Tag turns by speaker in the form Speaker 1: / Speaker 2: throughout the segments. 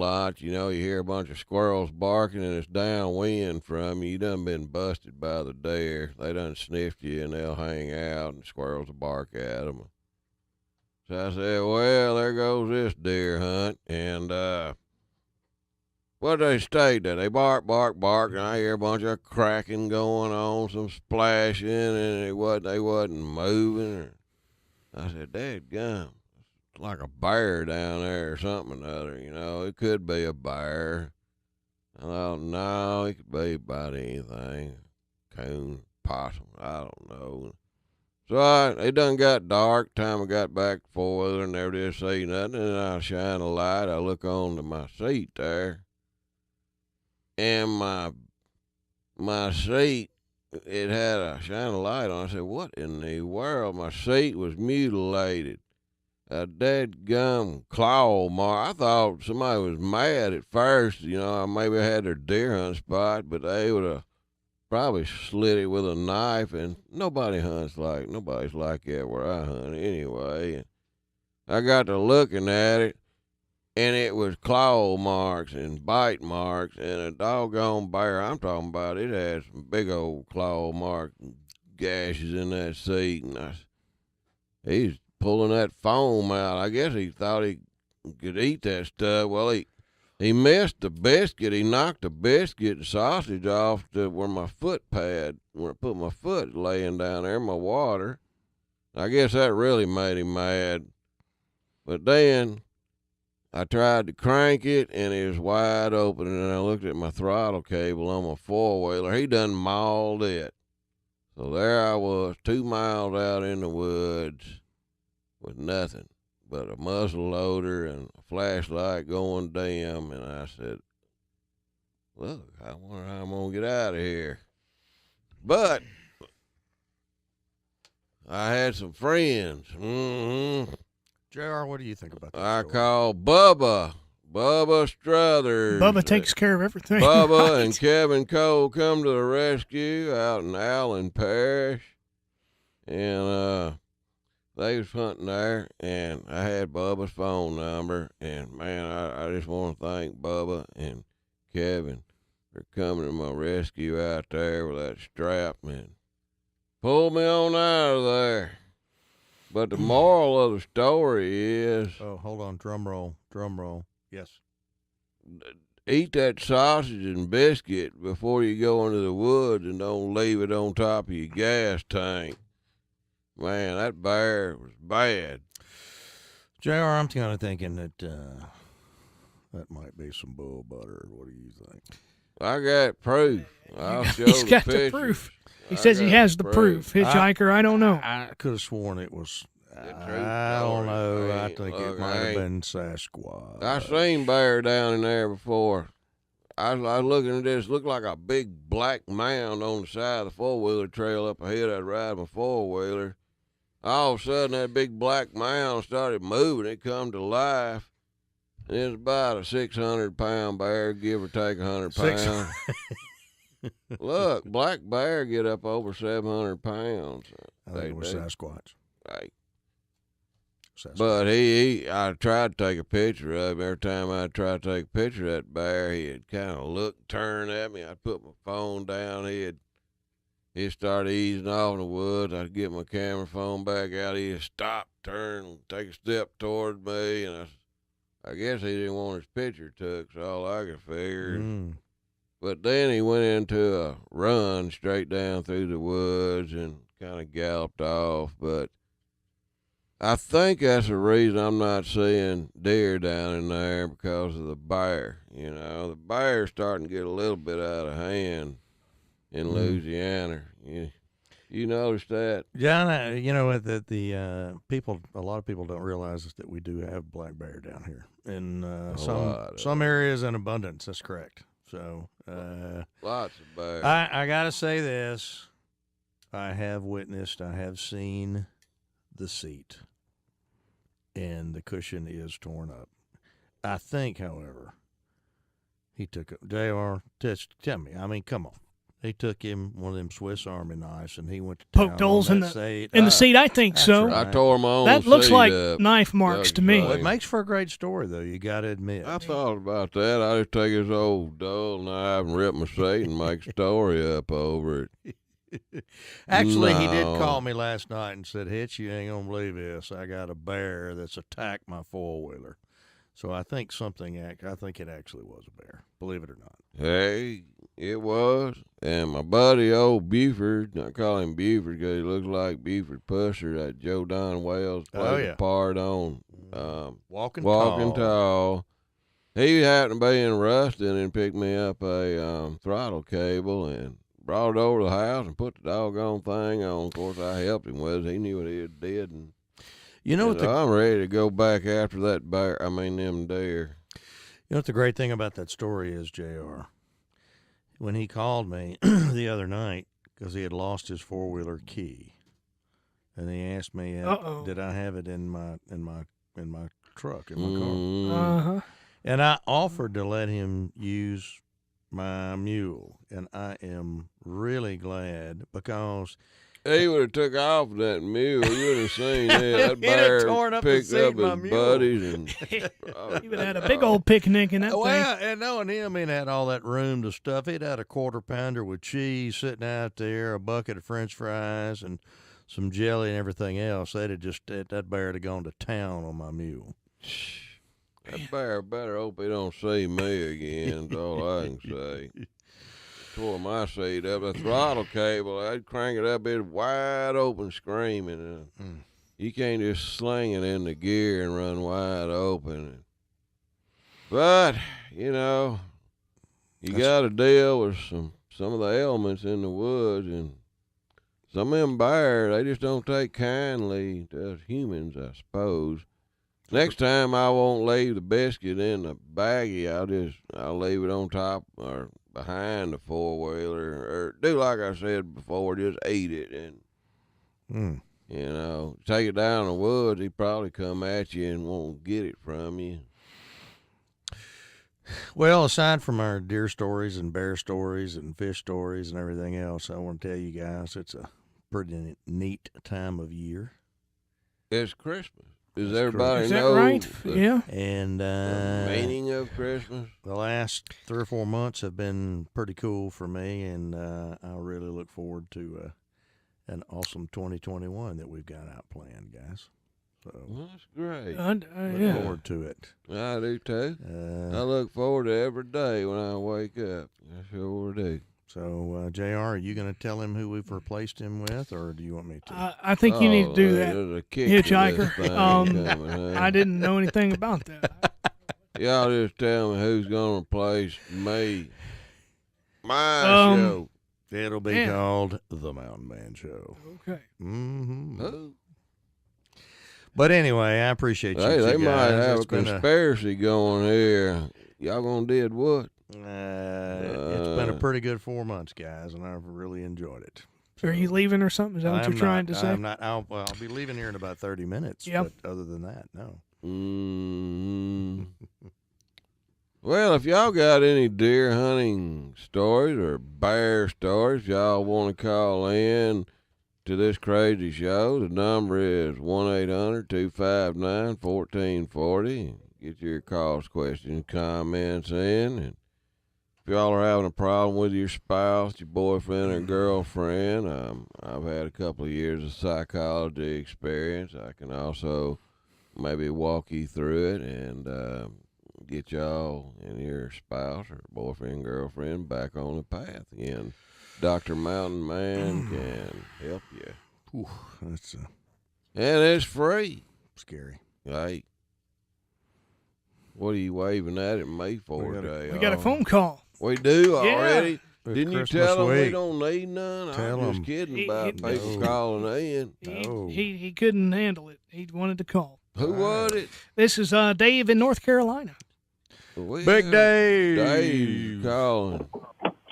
Speaker 1: lot. You know, you hear a bunch of squirrels barking and it's downwind from you. You done been busted by the deer. They done sniffed you and they'll hang out and squirrels will bark at them. So I said, well, there goes this deer hunt. And, what they stayed there. They bark, bark, bark, and I hear a bunch of cracking going on, some splashing, and they wasn't moving. I said, dadgum, it's like a bear down there or something or other, you know. It could be a bear. I thought, no, it could be about anything. Coon, possum, I don't know. So it done got dark. Time I got back to four-wheeler and never did see nothing. And I shine a light. I look on to my seat there. And my seat, it had a shine a light on. I said, what in the world? My seat was mutilated. A dead gum claw mark. I thought somebody was mad at first. You know, maybe I had their deer hunt spot, but they would have probably slit it with a knife. And nobody's like that where I hunt anyway. And I got to looking at it, and it was claw marks and bite marks, and a doggone bear I'm talking about, it had some big old claw marks and gashes in that seat, and he's pulling that foam out. I guess he thought he could eat that stuff. Well, he missed the biscuit. He knocked the biscuit and sausage off to where my foot pad, where I put my foot laying down there in my water. I guess that really made him mad. But then I tried to crank it, and it was wide open, and I looked at my throttle cable on my four-wheeler. He done mauled it. So there I was, 2 miles out in the woods with nothing but a muzzle loader and a flashlight going dim, and I said, look, I wonder how I'm going to get out of here. But I had some friends.
Speaker 2: JR, what do you think about that?
Speaker 1: I called Bubba Struthers.
Speaker 3: Bubba takes care of everything.
Speaker 1: Bubba
Speaker 3: right?
Speaker 1: and Kevin Cole come to the rescue out in Allen Parish. And they was hunting there, and I had Bubba's phone number. And, man, I just want to thank Bubba and Kevin for coming to my rescue out there with that strap and pulled me on out of there. But the moral of the story is...
Speaker 2: Oh, hold on. Drum roll. Yes.
Speaker 1: Eat that sausage and biscuit before you go into the woods, and don't leave it on top of your gas tank. Man, that bear was bad.
Speaker 2: JR, I'm kind of thinking that that might be some bull butter. What do you think?
Speaker 1: I got proof. I'll show
Speaker 3: He's
Speaker 1: the
Speaker 3: got
Speaker 1: pictures.
Speaker 3: the proof. He says he has the proof. Hitchhiker, I don't know.
Speaker 2: I could have sworn it was.
Speaker 1: truth
Speaker 2: I don't know. I
Speaker 1: ain't-
Speaker 2: think
Speaker 1: look,
Speaker 2: it might
Speaker 1: I
Speaker 2: have
Speaker 1: ain't-
Speaker 2: been Sasquatch.
Speaker 1: I seen bear down in there before. I was looking at this, looked like a big black mound on the side of the four-wheeler trail up ahead. I'd ride my four-wheeler. All of a sudden, that big black mound started moving. It come to life. And it was about a 600-pound bear, give or take 100 pounds. Look, black bear get up over 700 pounds.
Speaker 2: I think it was Sasquatch.
Speaker 1: Right.
Speaker 2: Sasquatch.
Speaker 1: But I tried to take a picture of him. Every time I tried to take a picture of that bear, he'd kind of look, turn at me. I'd put my phone down. He'd start easing off in the woods. I'd get my camera phone back out. He'd stop, turn, take a step toward me. And I guess he didn't want his picture took, so all I could figure. But then he went into a run straight down through the woods and kind of galloped off. But I think that's the reason I'm not seeing deer down in there, because of the bear. You know, the bear's starting to get a little bit out of hand in Louisiana. You noticed that?
Speaker 2: Yeah, you know that the people, a lot of people don't realize that we do have black bear down here in some areas in abundance. That's correct. So
Speaker 1: Lots of bears.
Speaker 2: I gotta say this: I have seen the seat, and the cushion is torn up. I think, however, he took it. JR, just tell me. I mean, come on. He took him one of them Swiss Army knives, and he went to town
Speaker 3: Poked holes
Speaker 2: on
Speaker 3: in
Speaker 2: that seat.
Speaker 3: the seat. I think so.
Speaker 2: right.
Speaker 1: I tore my own
Speaker 3: That looks
Speaker 1: seat
Speaker 3: like
Speaker 1: up.
Speaker 3: knife marks to me.
Speaker 2: Well, it makes for a great story, though. You got to admit.
Speaker 1: I thought about that. I just take his old dull knife and rip my seat and make a story up over it.
Speaker 2: Actually, he did
Speaker 1: No.
Speaker 2: call me last night and said, "Hitch, you ain't gonna believe this. I got a bear that's attacked my four-wheeler." So I think it actually was a bear. Believe it or not.
Speaker 1: Hey, it was. And my buddy, old Buford, I call him Buford because he looks like Buford Pusher, that Joe Don Wells played a part on
Speaker 2: Walking
Speaker 1: Tall. He happened to be in Ruston and picked me up a throttle cable and brought it over to the house and put the doggone thing on. Of course, I helped him with it. He knew what he did. And
Speaker 2: You know what
Speaker 1: I'm ready to go back after that bear. I mean, them deer.
Speaker 2: You know what the great thing about that story is, JR? When he called me the other night because he had lost his four-wheeler key, and he asked me, did I have it in my truck, in my car?
Speaker 3: Uh-huh.
Speaker 2: And I offered to let him use my mule, and I am really glad because
Speaker 1: He would have took off with that mule. You would have seen that. That
Speaker 2: He'd have
Speaker 1: bear
Speaker 2: torn up the
Speaker 1: picked
Speaker 2: seat
Speaker 1: up
Speaker 2: of my
Speaker 1: his
Speaker 2: mule.
Speaker 1: buddies and
Speaker 3: He would have had a big old picnic in that thing.
Speaker 2: Well, and knowing him, he'd had all that room to stuff. He'd had a quarter pounder with cheese sitting out there, a bucket of French fries, and some jelly and everything else. That bear had gone to town on my mule.
Speaker 1: that bear better hope he don't see me again. That's all I can say. Tore my seat up. The throttle cable, I'd crank it up, it wide open screaming. You can't just sling it in the gear and run wide open. But, you got to deal with some of the elements in the woods, and some of them bears, they just don't take kindly to us humans, I suppose. Next time I won't leave the biscuit in the baggie. I'll leave it on top or behind the four-wheeler, or do like I said before, just eat it and take it down in the woods. He probably come at you and won't get it from you.
Speaker 2: Well, aside from our deer stories and bear stories and fish stories and everything else, I want to tell you guys it's a pretty neat time of year.
Speaker 1: It's Christmas. Does everybody
Speaker 3: Is that
Speaker 1: know
Speaker 3: right?
Speaker 1: the
Speaker 3: Yeah.
Speaker 2: And
Speaker 1: meaning of Christmas?
Speaker 2: the last 3 or 4 months have been pretty cool for me, and I really look forward to an awesome 2021 that we've got out planned, guys. So
Speaker 1: Well, that's great.
Speaker 2: look forward to it.
Speaker 1: I do too. I look forward to every day when I wake up. I sure do.
Speaker 2: So, JR, are you going to tell him who we've replaced him with, or do you want me to?
Speaker 3: I think you need to do
Speaker 1: there's
Speaker 3: that,
Speaker 1: a kick to this
Speaker 3: Hitchhiker.
Speaker 1: thing coming, huh?
Speaker 3: I didn't know anything about that.
Speaker 1: Y'all just tell me who's going to replace me. My
Speaker 3: Um,
Speaker 1: show.
Speaker 2: It'll be called The Mountain Man Show.
Speaker 3: Okay.
Speaker 2: Mm-hmm.
Speaker 1: Who?
Speaker 2: But anyway, I appreciate you.
Speaker 1: Hey, they
Speaker 2: two
Speaker 1: might
Speaker 2: guys.
Speaker 1: have a
Speaker 2: It's been
Speaker 1: conspiracy going here. Y'all gonna did what?
Speaker 2: it's been a pretty good 4 months, guys, and I've really enjoyed it.
Speaker 3: Are you leaving or something? Is that what you're trying to say?
Speaker 2: I'm not. I'll be leaving here in about 30 minutes.
Speaker 3: Yep.
Speaker 2: But other than that, no.
Speaker 1: Well, if y'all got any deer hunting stories or bear stories y'all want to call in to this crazy show, the number is 1-800-259-1440. Get your calls, questions, comments in. And if y'all are having a problem with your spouse, your boyfriend or girlfriend, I've had a couple of years of psychology experience. I can also maybe walk you through it and get y'all and your spouse or boyfriend, girlfriend back on the path again. Dr. Mountain Man can help you.
Speaker 2: Ooh, that's
Speaker 1: And it's free.
Speaker 2: scary.
Speaker 1: Hey, what are you waving at me for today?
Speaker 3: We got a phone call.
Speaker 1: We do already?
Speaker 2: It's
Speaker 1: Didn't you
Speaker 2: Christmas
Speaker 1: tell them we
Speaker 2: week.
Speaker 1: don't need none?
Speaker 2: Tell
Speaker 1: I'm just
Speaker 2: 'em.
Speaker 1: kidding
Speaker 3: He-
Speaker 1: about
Speaker 3: he-
Speaker 1: people
Speaker 2: No.
Speaker 1: calling in.
Speaker 2: No.
Speaker 3: He couldn't handle it. He wanted to call.
Speaker 1: Who was it?
Speaker 3: This is Dave in North Carolina.
Speaker 2: Big Dave.
Speaker 1: Dave calling.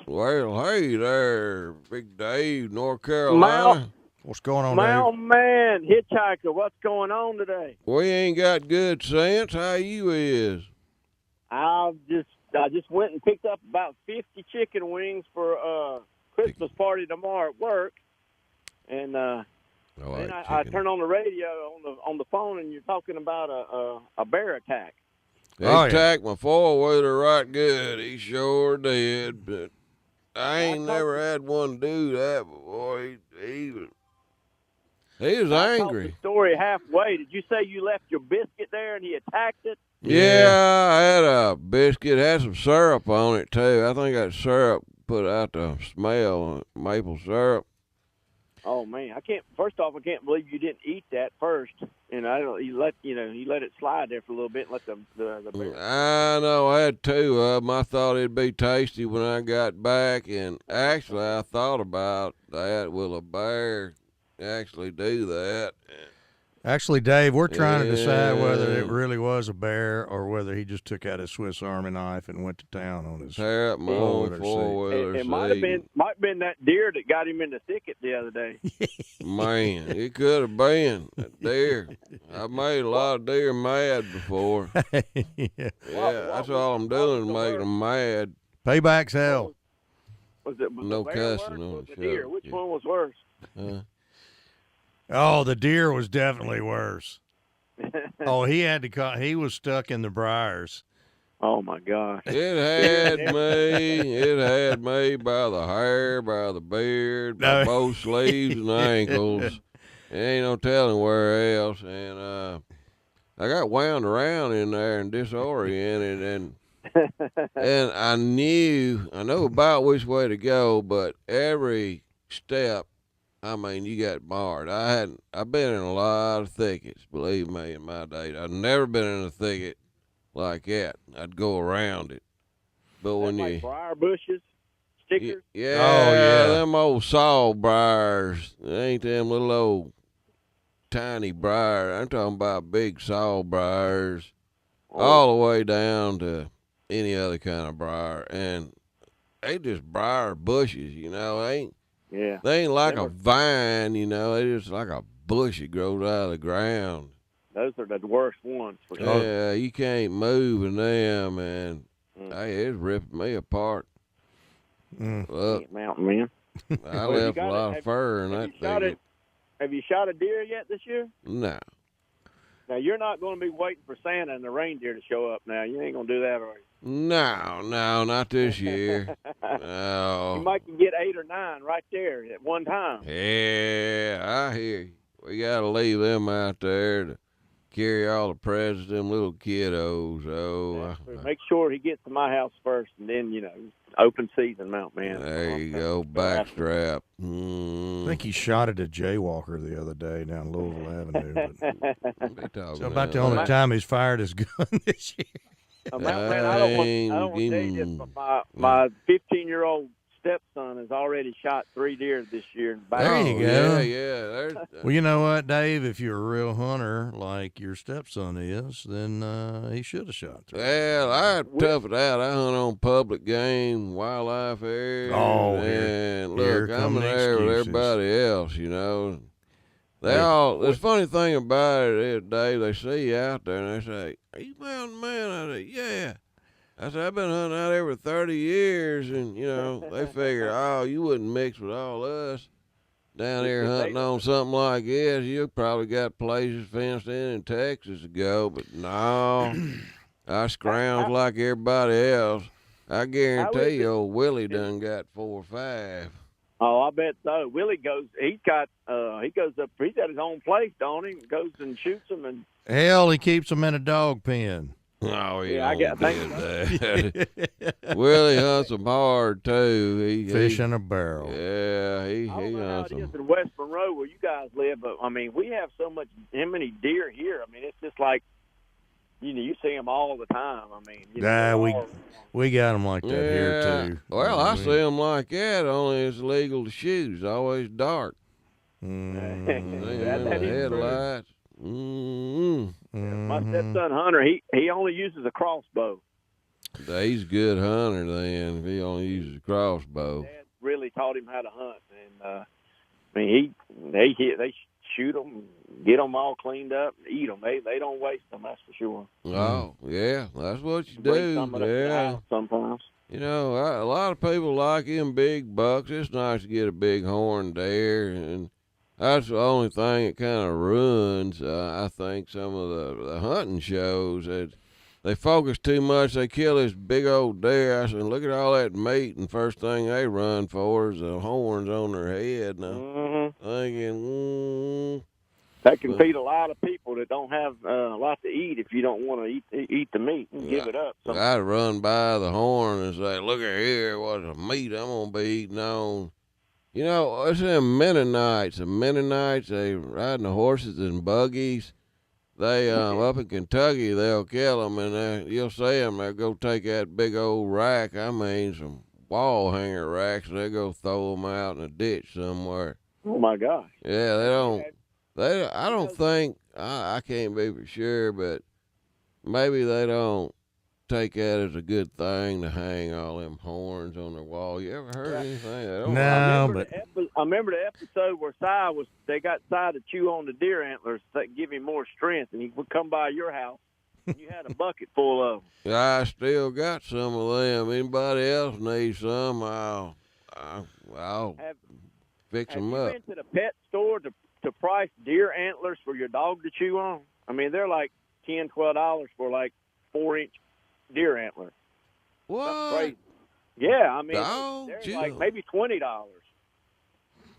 Speaker 1: Well, hey there, Big Dave, North Carolina.
Speaker 2: What's going on,
Speaker 4: Mountain Man, Hitchhiker, what's going on today?
Speaker 1: We ain't got good sense. How you is?
Speaker 4: I just went and picked up about 50 chicken wings for Christmas party tomorrow at work, and then I turn on the radio on the phone, and you're talking about a bear attack.
Speaker 1: He attacked my four-wheeler right good. He sure did, but I ain't never had one do that before. He was angry.
Speaker 4: The story halfway. Did you say you left your biscuit there and he attacked it?
Speaker 1: Yeah, I had a biscuit. Had some syrup on it too. I think that syrup put out the smell, maple syrup.
Speaker 4: Oh man, First off, I can't believe you didn't eat that first. You let it slide there for a little bit and let the bear.
Speaker 1: I know. I had two of them. I thought it'd be tasty when I got back, and actually, I thought about that. Will a bear actually do that?
Speaker 2: Actually, Dave, we're trying to decide whether it really was a bear or whether he just took out his Swiss Army knife and went to town on his
Speaker 1: four-wheeler.
Speaker 4: It might have been that deer that got him in the thicket the other day.
Speaker 1: Man, it could have been that deer. I made a lot of deer mad before. Yeah, that's all I'm doing is making them mad.
Speaker 2: Payback's hell.
Speaker 4: Was
Speaker 1: no cussing on the show.
Speaker 4: Which one was worse?
Speaker 2: Oh, the deer was definitely worse. Oh, he was stuck in the briars.
Speaker 4: Oh my gosh.
Speaker 1: It had me by the hair, by the beard, by both sleeves and ankles. Ain't no telling where else. And I got wound around in there and disoriented, and I know about which way to go, but every step, I mean, you got barred. I've been in a lot of thickets, believe me, in my day. I've never been in a thicket like that. I'd go around it. But when
Speaker 4: like briar bushes, stickers?
Speaker 1: Yeah, them old saw briars. Ain't them little old tiny briars. I'm talking about big saw briars, all the way down to any other kind of briar. And they just briar bushes, They ain't like a vine, They just like a bush that grows out of the ground.
Speaker 4: Those are the worst ones for sure.
Speaker 1: Yeah, you can't move in them, and it's ripping me apart. Look,
Speaker 4: mountain man.
Speaker 1: I left a lot of fur in that thing.
Speaker 4: Have you shot a deer yet this year?
Speaker 1: No.
Speaker 4: Now, you're not going to be waiting for Santa and the reindeer to show up now. You ain't going to do that, are you?
Speaker 1: No, not this year. No.
Speaker 4: You might can get 8 or 9 right there at one time.
Speaker 1: Yeah, I hear you. We got to leave them out there to carry all the presents, them little kiddos.
Speaker 4: Make sure he gets to my house first, and then, open season, Mount Man.
Speaker 1: There you go, backstrap.
Speaker 2: I think he shot at a jaywalker the other day down Louisville Avenue. So about the only time he's fired his gun this year.
Speaker 4: Mount Man, I don't want to tell you this, but my 15-year-old stepson has already shot 3 deer this year.
Speaker 2: There you go.
Speaker 1: Yeah.
Speaker 2: Well, you know what, Dave? If you're a real hunter like your stepson is, then he should have shot 3.
Speaker 1: Well, I tough it out. I hunt on public game, wildlife areas.
Speaker 2: Oh,
Speaker 1: and
Speaker 2: here
Speaker 1: look, I'm there with everybody else, They all. The funny thing about it is, Dave, they see you out there and they say, "Are you mountain man?" I say, "Yeah." I said, "I've been hunting out there for 30 years, and, they figure, you wouldn't mix with all us down here hunting on something like this. You probably got places fenced in Texas to go, but no, I scrounge like everybody else. I guarantee you old Willie done got 4 or 5.
Speaker 4: Oh, I bet so. Willie goes, he goes up, he's at his own place, don't he? Goes and shoots them. And
Speaker 2: hell, he keeps them in a dog pen.
Speaker 1: Oh, yeah, I got that. Willie hunts them hard too.
Speaker 2: Fish in a barrel.
Speaker 1: Yeah, he
Speaker 4: hunts them. I don't know how it is in West Monroe where you guys live, but I mean, we have so many deer here. I mean, it's just like, you see them all the time. I mean,
Speaker 2: we got them like that here too.
Speaker 1: Well, I see them like that. Only it's illegal to shoot. It's always dark.
Speaker 4: That
Speaker 1: headlights.
Speaker 4: My stepson Hunter, he only uses a crossbow.
Speaker 1: He's a good hunter then. If he only uses a crossbow.
Speaker 4: Dad really taught him how to hunt, and I mean they shoot them, get them all cleaned up, and eat them. They don't waste them, that's for sure.
Speaker 1: Oh, yeah, that's what you
Speaker 4: Bring
Speaker 1: do.
Speaker 4: some of it up to the
Speaker 1: Yeah.
Speaker 4: house sometimes.
Speaker 1: You know, a lot of people like them big bucks. It's nice to get a big horned deer, and that's the only thing that kind of ruins, I think, some of the hunting shows. That they focus too much. They kill this big old deer. I said, look at all that meat, and first thing they run for is the horns on their head. Now, thinking,
Speaker 4: that can feed a lot of people that don't have a lot to eat if you don't want to eat the meat and give it up.
Speaker 1: I'd run by the horn and say, look at here, what's the meat I'm going to be eating on. You know, it's them Mennonites. The Mennonites, they riding the horses and buggies. They, up in Kentucky, they'll kill them, and you'll see them. They'll go take that big old rack, I mean, some wall hanger racks, and they'll go throw them out in a ditch somewhere.
Speaker 4: Oh, my gosh.
Speaker 1: Yeah, they don't. I don't think, I can't be for sure, but maybe they don't take that as a good thing to hang all them horns on their wall. You ever heard anything?
Speaker 2: No,
Speaker 4: I remember the episode where they got Si to chew on the deer antlers that give him more strength, and he would come by your house, and you had a bucket full of them.
Speaker 1: I still got some of them. Anybody else needs some, I'll fix them up.
Speaker 4: Have you been to the pet store to price deer antlers for your dog to chew on? I mean, they're like $10, $12 for like 4-inch deer antlers.
Speaker 1: What?
Speaker 4: That's crazy. Yeah, I mean, they're like maybe $20.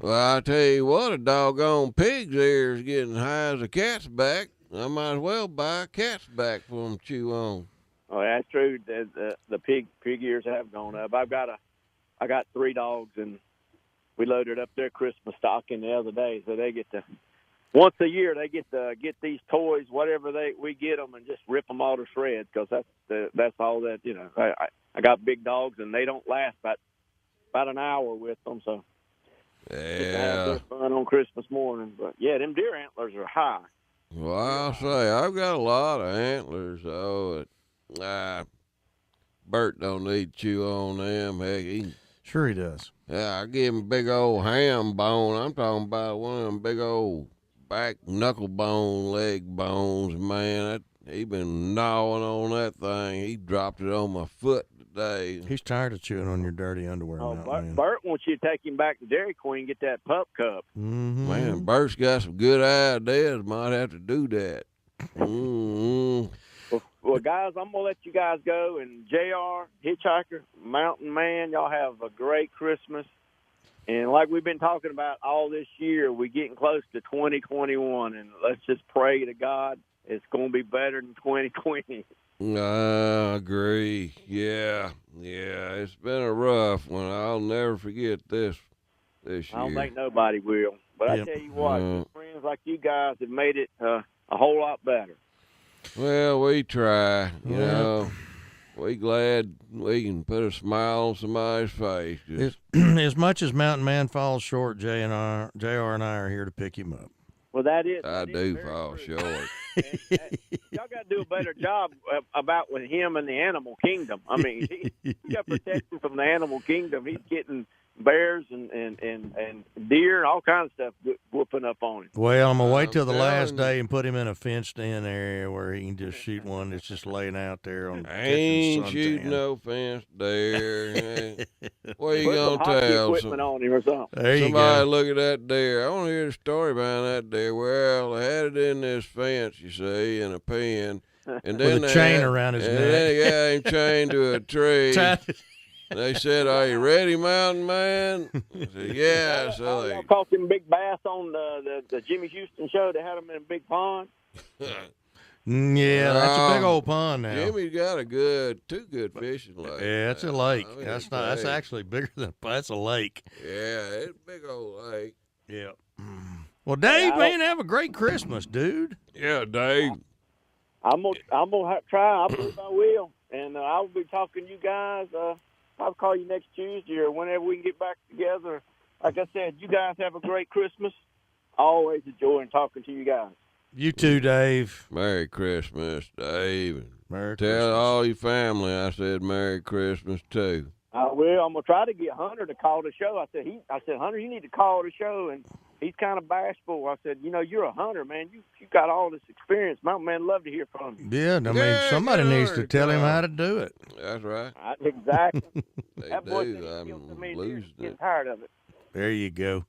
Speaker 1: Well, I tell you what, a doggone pig's ear is getting high as a cat's back. I might as well buy a cat's back for them to chew on.
Speaker 4: Oh, that's true. The pig ears have gone up. I got 3 dogs, and we loaded up their Christmas stocking the other day, so they get to once a year they get to get these toys, whatever we get them, and just rip them all to shreds, because that's all that, you know. I got big dogs, and they don't last about an hour with them, so
Speaker 1: yeah,
Speaker 4: have their fun on Christmas morning. But yeah, them deer antlers are high.
Speaker 1: Well, I'll say I've got a lot of antlers, though. Bert don't need to chew on them. Heck,
Speaker 2: sure he does.
Speaker 1: Yeah, I give him a big old ham bone. I'm talking about one of them big old back knuckle bone, leg bones. Man, he been gnawing on that thing. He dropped it on my foot today.
Speaker 2: He's tired of chewing on your dirty underwear now, man.
Speaker 4: Bert wants you to take him back to Dairy Queen, get that pup cup.
Speaker 2: Mm-hmm.
Speaker 1: Man, Bert's got some good ideas. Might have to do that.
Speaker 4: Well, guys, I'm going to let you guys go. And JR, Hitchhiker, Mountain Man, y'all have a great Christmas. And like we've been talking about all this year, we're getting close to 2021. And let's just pray to God it's going to be better than 2020.
Speaker 1: I agree. Yeah. It's been a rough one. I'll never forget this year.
Speaker 4: I don't think nobody will. But I tell you what, friends like you guys have made it a whole lot better.
Speaker 1: Well, we try, you know. We glad we can put a smile on somebody's face.
Speaker 2: As much as Mountain Man falls short, JR and I are here to pick him up.
Speaker 4: Well, that is.
Speaker 1: I do fall short.
Speaker 4: Y'all got to do a better job about with him and the animal kingdom. I mean, you got to protect him from the animal kingdom. He's getting bears and deer and all kinds of stuff whooping up on him.
Speaker 2: Well, I'm going to wait till the last day and put him in a fenced-in area where he can just shoot one that's just laying out there on
Speaker 1: I ain't shooting no fence deer. What are you going to tell?
Speaker 4: Equipment on him or something.
Speaker 2: There you
Speaker 1: Somebody
Speaker 2: go.
Speaker 1: look at that deer. I want to hear the story behind that deer. Well, they had it in this fence, you see, in a pen. And then
Speaker 2: with a chain around his neck.
Speaker 1: Him chained to a tree. They said, "Are you ready, Mountain Man?" I said, "Yeah." So
Speaker 4: y'all caught them big bass on the Jimmy Houston show. They had them in a big pond.
Speaker 2: Yeah, that's a big old pond now.
Speaker 1: Jimmy's got two good fishing lakes.
Speaker 2: Yeah, it's a lake. That's actually bigger that's a lake.
Speaker 1: Yeah, it's a big old lake.
Speaker 2: Yeah. Well, Dave, man, have a great Christmas, dude.
Speaker 1: Yeah, Dave.
Speaker 4: I'm gonna try. I believe I will, and I will be talking to you guys. I'll call you next Tuesday or whenever we can get back together. Like I said, you guys have a great Christmas. Always enjoying talking to you guys.
Speaker 2: You too, Dave.
Speaker 1: Merry Christmas, Dave.
Speaker 2: Merry
Speaker 1: Tell
Speaker 2: Christmas.
Speaker 1: all your family I said Merry Christmas, too.
Speaker 4: I Well, I'm gonna try to get Hunter to call the show. I said, Hunter, you need to call the show, and he's kind of bashful. I said, you're a hunter, man. You got all this experience. My man, love to hear from you.
Speaker 2: Yeah, I mean, somebody needs to tell him how to do it.
Speaker 1: That's right.
Speaker 4: Exactly.
Speaker 1: That
Speaker 4: boy
Speaker 1: do.
Speaker 4: said he
Speaker 1: I'm
Speaker 4: killed so many deer,
Speaker 1: losing
Speaker 4: he's getting
Speaker 1: it.
Speaker 4: tired of it.
Speaker 2: There you go.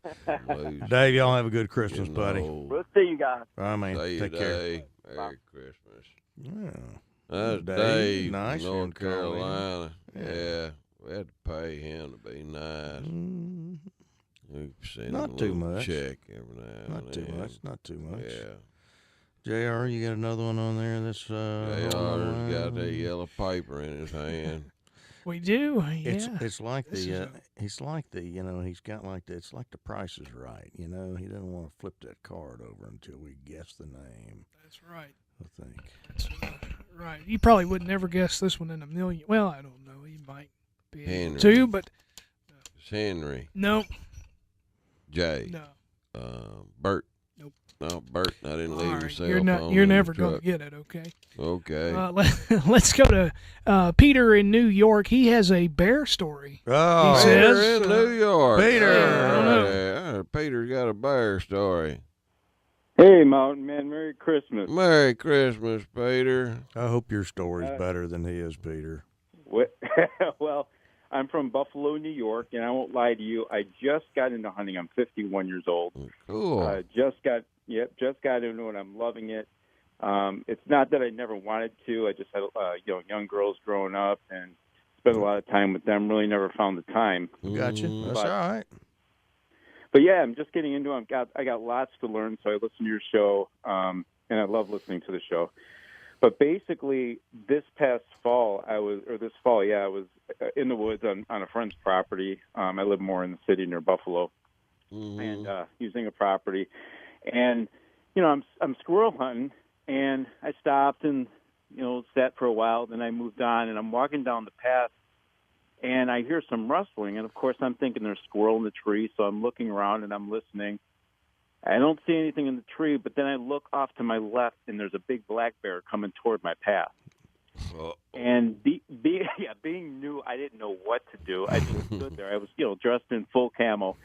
Speaker 1: Losing
Speaker 2: Dave, y'all have a good Christmas, buddy.
Speaker 4: We'll see you guys.
Speaker 2: I mean,
Speaker 1: See you,
Speaker 2: take care.
Speaker 1: Dave. Merry Christmas.
Speaker 2: Yeah.
Speaker 1: That's
Speaker 2: Dave,
Speaker 1: Dave,
Speaker 2: nice
Speaker 1: North
Speaker 2: in Carolina.
Speaker 1: Carolina.
Speaker 2: Yeah.
Speaker 1: Yeah, we had to pay him to be nice.
Speaker 2: Mm,
Speaker 1: We send
Speaker 2: Not
Speaker 1: him a
Speaker 2: too
Speaker 1: little
Speaker 2: much.
Speaker 1: check every now
Speaker 2: not
Speaker 1: and
Speaker 2: too
Speaker 1: then.
Speaker 2: much. Not too much.
Speaker 1: Yeah.
Speaker 2: JR, you got another one on there that's
Speaker 1: JR's got that yellow paper in his hand.
Speaker 3: We do.
Speaker 2: It's like
Speaker 3: This is
Speaker 2: he's like the he's got like it's like the Price is Right. He doesn't want to flip that card over until we guess the name.
Speaker 3: That's right.
Speaker 2: I think.
Speaker 3: That's right. You probably would never guess this one in a million. Well, I don't know. You might be able
Speaker 1: Henry.
Speaker 3: to, but
Speaker 1: It's Henry.
Speaker 3: no.
Speaker 1: Jay.
Speaker 3: No.
Speaker 1: Bert.
Speaker 3: Nope.
Speaker 1: No, Bert. I didn't leave
Speaker 3: All
Speaker 1: my
Speaker 3: right.
Speaker 1: cell
Speaker 3: You're
Speaker 1: phone
Speaker 3: not. You're
Speaker 1: in the
Speaker 3: never going
Speaker 1: truck.
Speaker 3: to get it. Okay.
Speaker 1: Okay.
Speaker 3: Let's go to Peter in New York. He has a bear story.
Speaker 2: Oh,
Speaker 3: He
Speaker 1: Peter
Speaker 3: says,
Speaker 1: in New York.
Speaker 2: Peter.
Speaker 3: I don't know.
Speaker 1: Yeah, Peter's got a bear story.
Speaker 5: Hey, Mountain Man, Merry Christmas.
Speaker 1: Merry Christmas, Peter.
Speaker 2: I hope your story's better than his, Peter.
Speaker 5: Well, I'm from Buffalo, New York, and I won't lie to you. I just got into hunting. I'm 51 years old.
Speaker 1: Cool.
Speaker 5: Just got into it. I'm loving it. It's not that I never wanted to. I just had young girls growing up and spent a lot of time with them. Really never found the time.
Speaker 2: Gotcha. That's all right.
Speaker 5: But yeah, I'm just getting into it. I got lots to learn, so I listen to your show, and I love listening to the show. But basically, this fall, I was in the woods on a friend's property. I live more in the city near Buffalo, and using a property. And I'm squirrel hunting, and I stopped and sat for a while. Then I moved on, and I'm walking down the path, and I hear some rustling. And of course, I'm thinking there's a squirrel in the tree, so I'm looking around and I'm listening. I don't see anything in the tree, but then I look off to my left, and there's a big black bear coming toward my path. And being new, I didn't know what to do. I just stood there. I was, dressed in full camo,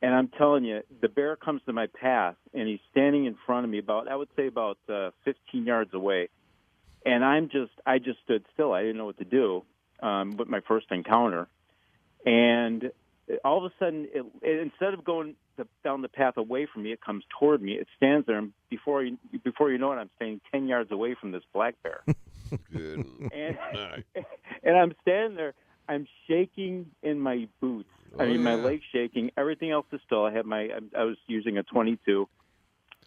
Speaker 5: and I'm telling you, the bear comes to my path, and he's standing in front of me about 15 yards away, and I just stood still. I didn't know what to do with my first encounter, and all of a sudden, instead of going down the path away from me, it comes toward me. It stands there, and before you know it, I'm standing 10 yards away from this black bear.
Speaker 1: Good.
Speaker 5: And I'm standing there. I'm shaking in my boots. My legs shaking. Everything else is still. I was using a 22.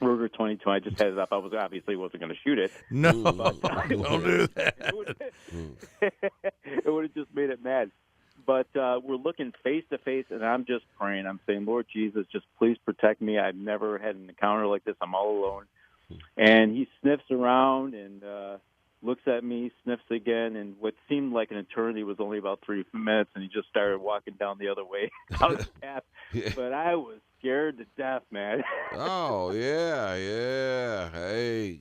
Speaker 5: Ruger 22. I just had it up. I wasn't going to shoot it.
Speaker 2: No,
Speaker 5: but,
Speaker 2: don't do that.
Speaker 5: It would have just made it mad. But we're looking face to face, and I'm just praying. I'm saying, Lord Jesus, just please protect me. I've never had an encounter like this. I'm all alone. And he sniffs around and looks at me, sniffs again, and what seemed like an eternity was only about 3 minutes, and he just started walking down the other way down the path.
Speaker 1: Yeah.
Speaker 5: But I was scared to death, man.
Speaker 1: Oh, yeah. Hey,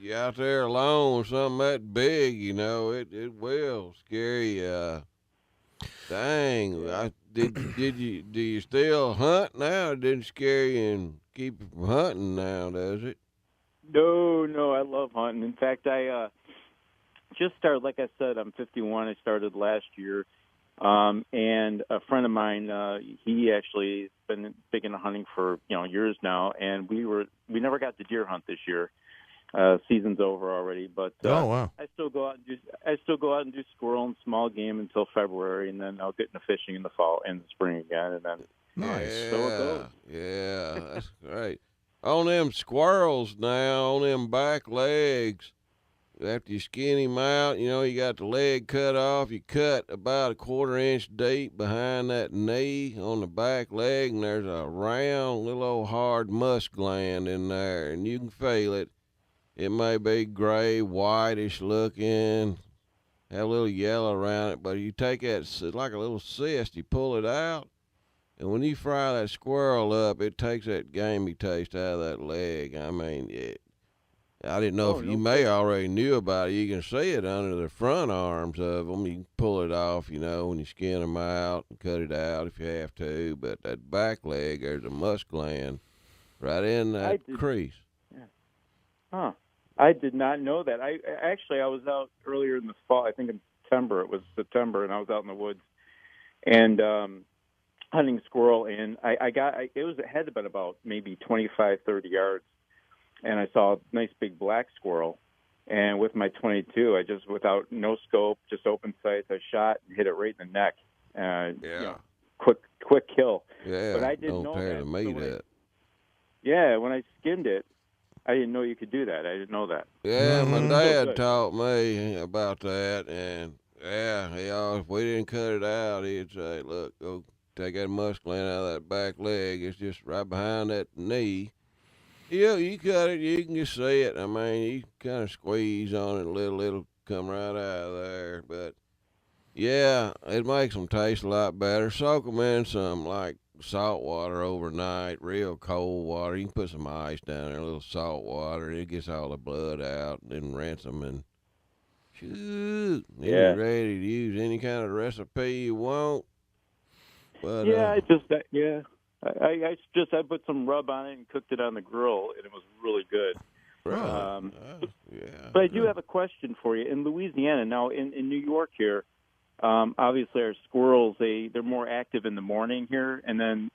Speaker 1: you out there alone with something that big, it will scare you. Dang, do you still hunt now? It didn't scare you and keep you from hunting now, does it?
Speaker 5: No, I love hunting. In fact, I just started, like I said, I'm 51. I started last year. And a friend of mine, he actually has been big into hunting for, years now. And we never got to deer hunt this year. Season's over already, but
Speaker 2: oh wow!
Speaker 5: I still go out and do squirrel and small game until February, and then I'll get into fishing in the fall and the spring again, and then
Speaker 2: Nice.
Speaker 5: So it goes.
Speaker 1: Yeah, that's great. On them squirrels now, on them back legs, after you skin him out, you got the leg cut off. You cut about 1/4 inch deep behind that knee on the back leg, and there's a round little old hard musk gland in there, and you can feel it. It may be gray, whitish looking, have a little yellow around it, but you take that, it's like a little cyst, you pull it out, and when you fry that squirrel up, it takes that gamey taste out of that leg. I mean, I didn't know if you may already knew about it. You can see it under the front arms of them. You can pull it off, when you skin them out and cut it out if you have to. But that back leg, there's a musk gland right in that crease.
Speaker 5: Yeah. Huh. I did not know that. I was out earlier in the fall. I think in September. It was September, and I was out in the woods and hunting squirrel. And it had been about maybe 25, 30 yards. And I saw a nice big black squirrel, and with my .22, I just, without no scope, just open sights, I shot and hit it right in the neck. Quick kill.
Speaker 1: Yeah,
Speaker 5: but I didn't know
Speaker 1: tear the meat up.
Speaker 5: Yeah, when I skinned it, I didn't know you could do that. I didn't know that.
Speaker 1: Yeah, my dad taught me about that, and if we didn't cut it out, he'd say, "Look, go take that musk gland out of that back leg. It's just right behind that knee." Yeah, you cut it, you can just see it. I mean, you kind of squeeze on it a little, it'll come right out of there. But, yeah, it makes them taste a lot better. Soak them in some, like, salt water overnight, real cold water. You can put some ice down there, a little salt water. It gets all the blood out, and then rinse them, and shoot, you're ready to use any kind of recipe you want. But, I put some rub on it and cooked it on the grill, and it was really good. But I do have a question for you. In Louisiana, now in New York here, obviously our squirrels, they're more active in the morning here, and then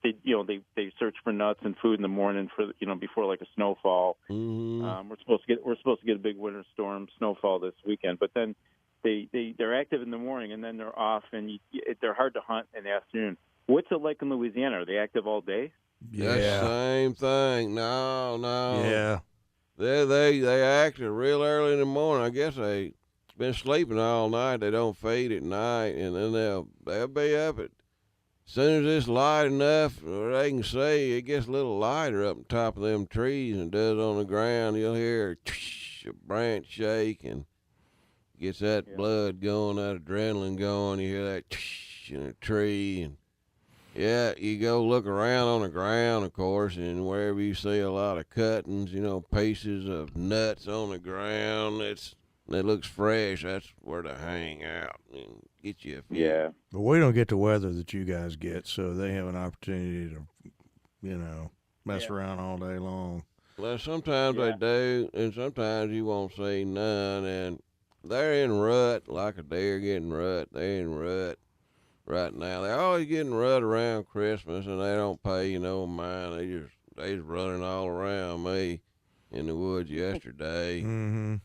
Speaker 1: they search for nuts and food in the morning for before like a snowfall. Mm-hmm.
Speaker 5: We're supposed to get a big winter storm snowfall this weekend, but then they're active in the morning and then they're off, and they're hard to hunt in the afternoon. What's it like in Louisiana? Are they active all day?
Speaker 1: Yeah, same thing. No.
Speaker 2: Yeah,
Speaker 1: they active real early in the morning. I guess they been sleeping all night. They don't feed at night, and then they'll be up as soon as it's light enough where they can see. It gets a little lighter up on top of them trees and does on the ground. You'll hear a branch shake and gets that blood going, that adrenaline going. You hear that in a tree, and yeah, you go look around on the ground, of course, and wherever you see a lot of cuttings, pieces of nuts on the ground, that looks fresh, that's where to hang out and get you a few.
Speaker 5: Yeah.
Speaker 2: But we don't get the weather that you guys get, so they have an opportunity to, mess around all day long.
Speaker 1: Well, sometimes they do, and sometimes you won't see none, and they're in rut, like a deer getting rut. They're in rut right now. They're always getting rut around Christmas, and they don't pay no mind. They just running all around me in the woods yesterday.
Speaker 2: Mm-hmm.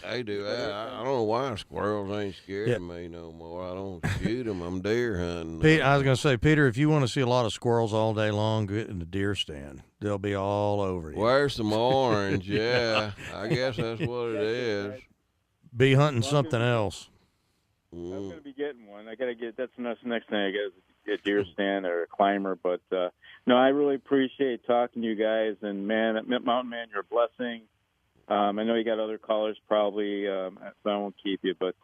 Speaker 1: They do that. I don't know why squirrels ain't scared of me no more. I don't shoot them. I'm deer hunting.
Speaker 2: I was going to say, Peter, if you want to see a lot of squirrels all day long, get in the deer stand. They'll be all over you.
Speaker 1: Where's some orange? Yeah, I guess that's what it is.
Speaker 2: Be hunting something else.
Speaker 5: I'm going to be getting one. I got to get, that's the next thing I get, a deer stand or a climber. But, no, I really appreciate talking to you guys. And, man, Mountain Man, you're a blessing. I know you got other callers probably, so I won't keep you. But,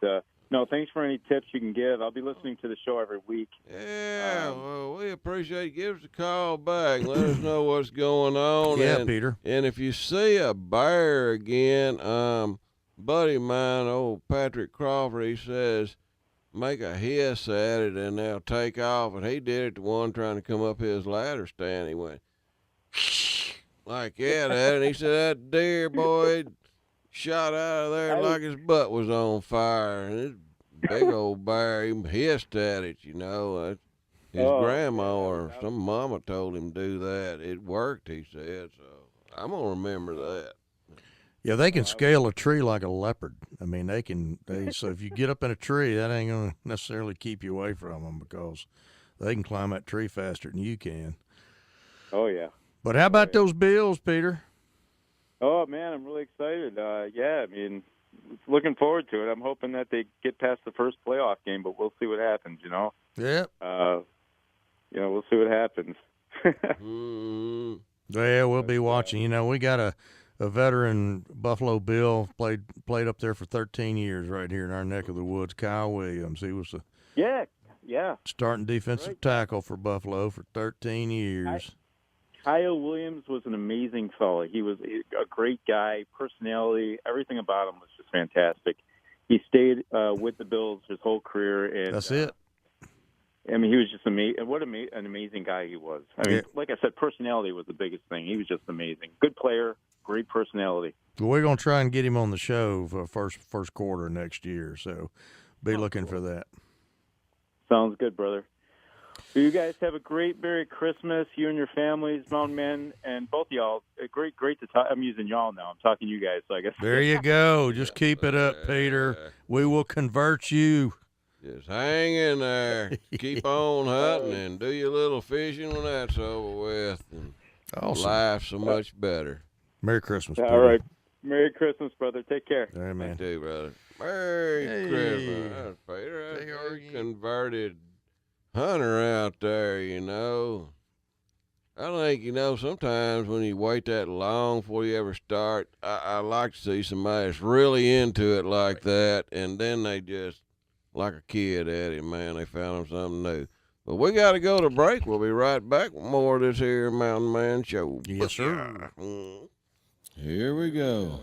Speaker 5: no, thanks for any tips you can give. I'll be listening to the show every week.
Speaker 1: Yeah, well, we appreciate it. Give us a call back. Let us know what's going on.
Speaker 2: Yeah, Peter.
Speaker 1: And if you see a bear again, buddy of mine, old Patrick Crawford, he says, make a hiss at it and they'll take off. And he did it to one trying to come up his ladder stand. He went like that, and he said that deer boy shot out of there like his butt was on fire. And this big old bear, he hissed at it, His grandma or some mama told him to do that. It worked, he said. So I'm gonna remember that.
Speaker 2: Yeah, they can scale a tree like a leopard. I mean, so if you get up in a tree, that ain't going to necessarily keep you away from them because they can climb that tree faster than you can.
Speaker 5: Oh, yeah.
Speaker 2: But how about those Bills, Peter?
Speaker 5: Oh, man, I'm really excited. Looking forward to it. I'm hoping that they get past the first playoff game, but we'll see what happens,
Speaker 2: Yeah.
Speaker 5: We'll see what happens.
Speaker 2: Yeah, we'll be watching. We got a veteran Buffalo Bill, played up there for 13 years right here in our neck of the woods, Kyle Williams. He was starting defensive tackle for Buffalo for 13 years.
Speaker 5: Kyle Williams was an amazing fellow. He was a great guy, personality, everything about him was just fantastic. He stayed with the Bills his whole career. And,
Speaker 2: That's it.
Speaker 5: I mean, he was just amazing. What an amazing guy he was. I mean, like I said, personality was the biggest thing. He was just amazing. Good player, great personality.
Speaker 2: Well, we're going to try and get him on the show for first quarter next year, so be looking for that.
Speaker 5: Sounds good, brother. So you guys have a great Merry Christmas, you and your families, Mountain Men, and both y'all. Great to talk. I'm using y'all now. I'm talking to you guys, so I guess.
Speaker 2: There you go. Just keep it up, Peter. We will convert you.
Speaker 1: Just hang in there. Keep on hunting and do your little fishing when that's over with. And
Speaker 2: awesome.
Speaker 1: Life's so much better.
Speaker 2: Merry Christmas, Peter.
Speaker 5: All right. Merry Christmas, brother. Take care.
Speaker 2: All right, man.
Speaker 1: You too, brother. Merry Christmas. That's Peter. That's a converted hunter out there, you know. I think, you know, sometimes when you wait that long before you ever start, I like to see somebody that's really into it like that, and then they just, like a kid at it, man, they found them something new. But we got to go to break. We'll be right back with more of this here Mountain Man Show.
Speaker 2: Yes, sir.
Speaker 1: Here we go.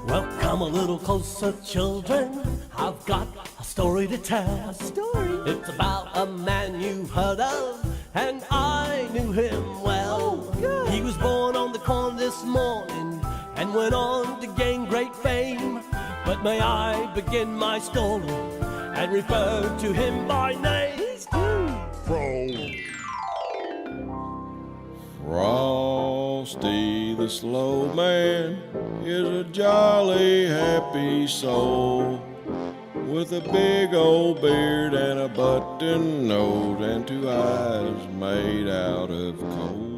Speaker 6: Well, come a little closer, children. I've got a story to tell. A story? It's about a man you've heard of, and I knew him well. Oh, he was born on the corn this morning and went on to gain great fame. But may I begin my story and refer to him by name?
Speaker 1: Frosty the Slow Man is a jolly, happy soul with a big old beard and a button nose and two eyes made out of coal.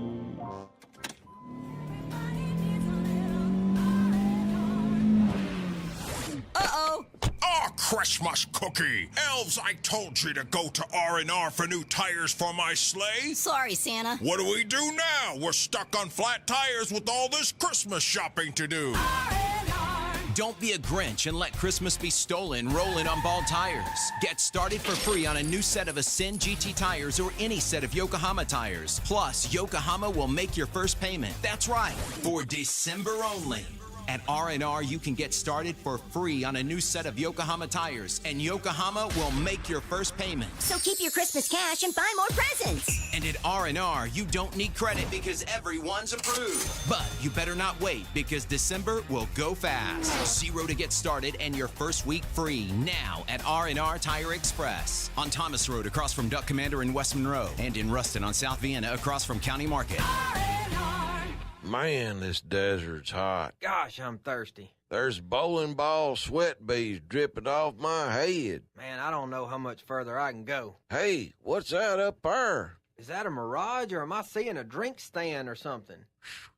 Speaker 7: Christmas cookie! Elves, I told you to go to R&R for new tires for my sleigh.
Speaker 8: Sorry, Santa.
Speaker 7: What do we do now? We're stuck on flat tires with all this Christmas shopping to do.
Speaker 8: R&R.
Speaker 9: Don't be a Grinch and let Christmas be stolen rolling on bald tires. Get started for free on a new set of Ascend GT tires or any set of Yokohama tires. Plus, Yokohama will make your first payment. That's right, for December only. At R&R, you can get started for free on a new set of Yokohama tires, and Yokohama will make your first payment.
Speaker 8: So keep your Christmas cash and buy more presents.
Speaker 9: And at R&R, you don't need credit because everyone's approved. But you better not wait because December will go fast. 0 to get started and your first week free now at R&R Tire Express. On Thomas Road across from Duck Commander in West Monroe, and in Ruston on South Vienna across from County Market.
Speaker 1: Man, this desert's hot.
Speaker 10: Gosh, I'm thirsty.
Speaker 1: There's bowling ball sweat beads dripping off my head.
Speaker 10: Man, I don't know how much further I can go.
Speaker 1: Hey, what's that up there?
Speaker 10: Is that a mirage, or am I seeing a drink stand or something?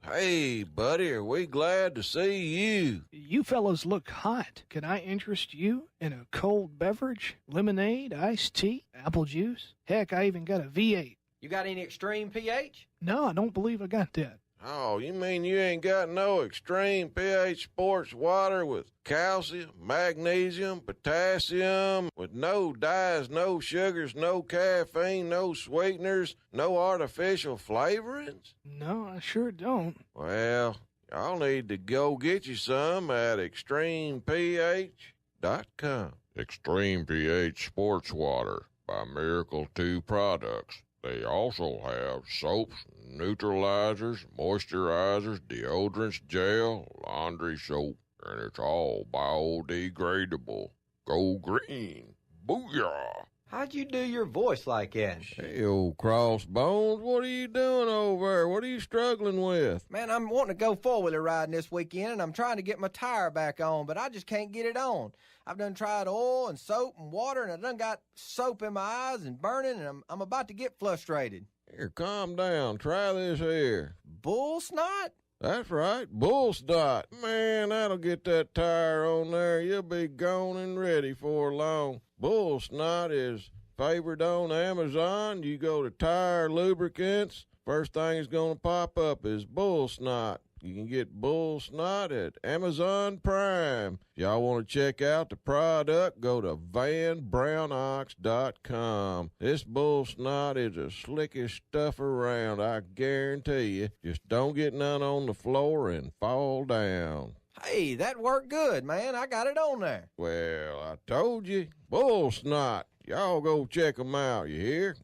Speaker 1: Hey, buddy, are we glad to see you?
Speaker 3: You fellows look hot. Can I interest you in a cold beverage? Lemonade, iced tea, apple juice? Heck, I even got a V8.
Speaker 10: You got any extreme pH?
Speaker 3: No, I don't believe I got that.
Speaker 1: Oh, you mean you ain't got no extreme pH sports water with calcium, magnesium, potassium, with no dyes, no sugars, no caffeine, no sweeteners, no artificial flavorings?
Speaker 3: No, I sure don't.
Speaker 1: Well, y'all need to go get you some at extremeph.com. Extreme pH Sports Water by Miracle 2 Products. They also have soaps, neutralizers, moisturizers, deodorants, gel, laundry soap, and it's all biodegradable. Go green. Booyah!
Speaker 10: How'd you do your voice like that?
Speaker 1: Hey, old crossbones, what are you doing over there? What are you struggling with?
Speaker 10: Man, I'm wanting to go four-wheeler riding this weekend, and I'm trying to get my tire back on, but I just can't get it on. I've done tried oil and soap and water, and I done got soap in my eyes and burning, and I'm about to get frustrated.
Speaker 1: Here, calm down. Try this here.
Speaker 10: Bull snot?
Speaker 1: That's right, bull snot. Man, that'll get that tire on there. You'll be gone and ready for long. Bull snot is favored on Amazon. You go to tire lubricants, first thing that's going to pop up is bull snot. You can get bull snot at Amazon Prime. If y'all want to check out the product, go to vanbrownox.com. This bull snot is the slickest stuff around, I guarantee you. Just don't get none on the floor and fall down.
Speaker 10: Hey, that worked good, man. I got it on there.
Speaker 1: Well, I told you, bull snot. Y'all go check them out, you hear?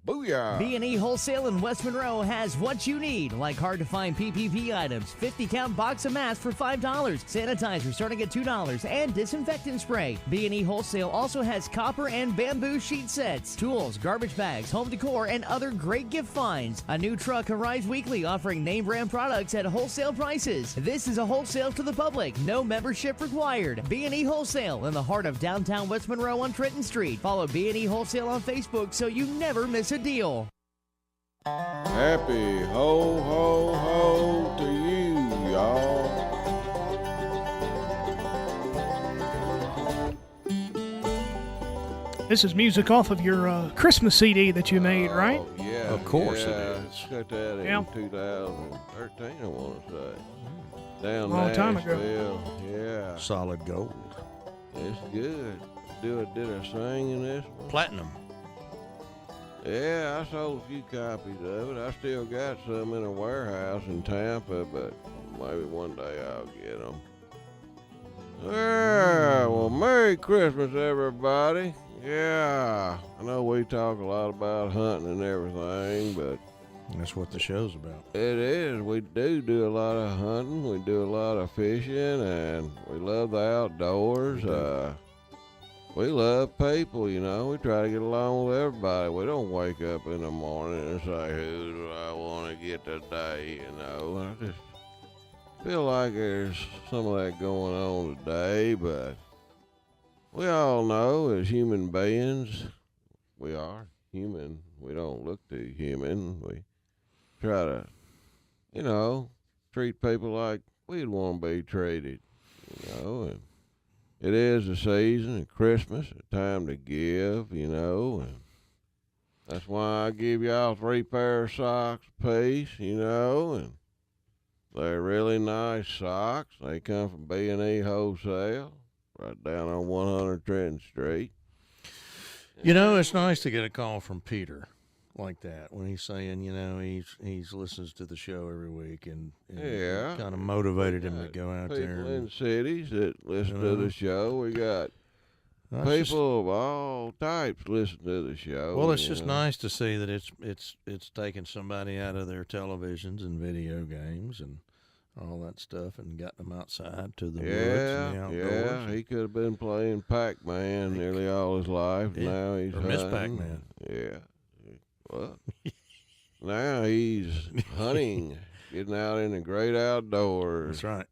Speaker 1: Booyah.
Speaker 11: B&E Wholesale in West Monroe has what you need, like hard-to-find PPP items, 50-count box of masks for $5, sanitizer starting at $2, and disinfectant spray. B&E Wholesale also has copper and bamboo sheet sets, tools, garbage bags, home decor, and other great gift finds. A new truck arrives weekly offering name-brand products at wholesale prices. This is a wholesale to the public, no membership required. B&E Wholesale in the heart of downtown West Monroe on Trenton Street. Follow B&E Wholesale on Facebook so you never miss a deal.
Speaker 1: Happy ho, ho, ho to you, y'all.
Speaker 3: This is music off of your Christmas CD that you made, right?
Speaker 1: Yeah.
Speaker 2: Of course
Speaker 1: it
Speaker 2: is.
Speaker 1: Got that in
Speaker 3: Yeah.
Speaker 1: 2013, I want to say. Down
Speaker 3: Long time ago.
Speaker 1: Nashville. Yeah.
Speaker 2: Solid gold.
Speaker 1: It's good. Did I sing in this one?
Speaker 2: Platinum.
Speaker 1: Yeah, I sold a few copies of it. I still got some in a warehouse in Tampa, but maybe one day I'll get them. Yeah, well, Merry Christmas, everybody. Yeah, I know we talk a lot about hunting and everything, but
Speaker 2: That's what the show's about.
Speaker 1: it is. We do a lot of hunting. We do a lot of fishing, and we love the outdoors. We love people, you know. We try to get along with everybody. We don't wake up in the morning and say, who do I want to get today, you know. I just feel like there's some of that going on today, but we all know as human beings, we are human. We don't look too human. We try to, you know, treat people like we'd want to be treated, you know, and it is a season of Christmas, a time to give, you know, and that's why I give y'all 3 pair of socks apiece, you know, and they're really nice socks. They come from B&E Wholesale, right down on 100 Trenton Street.
Speaker 2: You know, it's nice to get a call from Peter like that when he's saying, you know, he's listens to the show every week and
Speaker 1: Yeah.
Speaker 2: kind of motivated him to go out
Speaker 1: People
Speaker 2: there.
Speaker 1: in cities that listen to the show. We got
Speaker 2: That's
Speaker 1: people of all types listen to the show.
Speaker 2: Well, it's
Speaker 1: you
Speaker 2: just
Speaker 1: know.
Speaker 2: nice to see that it's taking somebody out of their televisions and video games and all that stuff and gotten them outside to the woods and the outdoors.
Speaker 1: Yeah, he could have been playing Pac-Man nearly all his life.
Speaker 2: Yeah.
Speaker 1: Now he's
Speaker 2: Or Miss
Speaker 1: hunting.
Speaker 2: Pac-Man.
Speaker 1: Yeah. Well, now he's hunting, getting out in the great outdoors.
Speaker 2: That's right.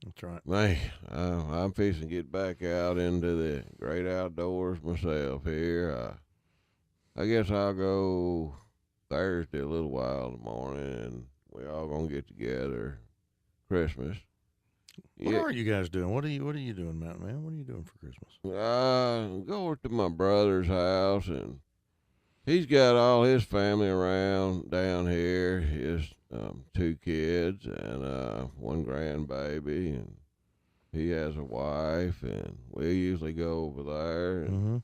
Speaker 2: That's right.
Speaker 1: Man, I'm fixing to get back out into the great outdoors myself here. I guess I'll go Thursday a little while in the morning, and we all gonna get together Christmas.
Speaker 2: What are you guys doing? What are you doing, Mountain Man? What are you doing for Christmas?
Speaker 1: Go over to my brother's house, and he's got all his family around down here. His 2 kids and 1 grandbaby, and he has a wife, and we usually go over there. And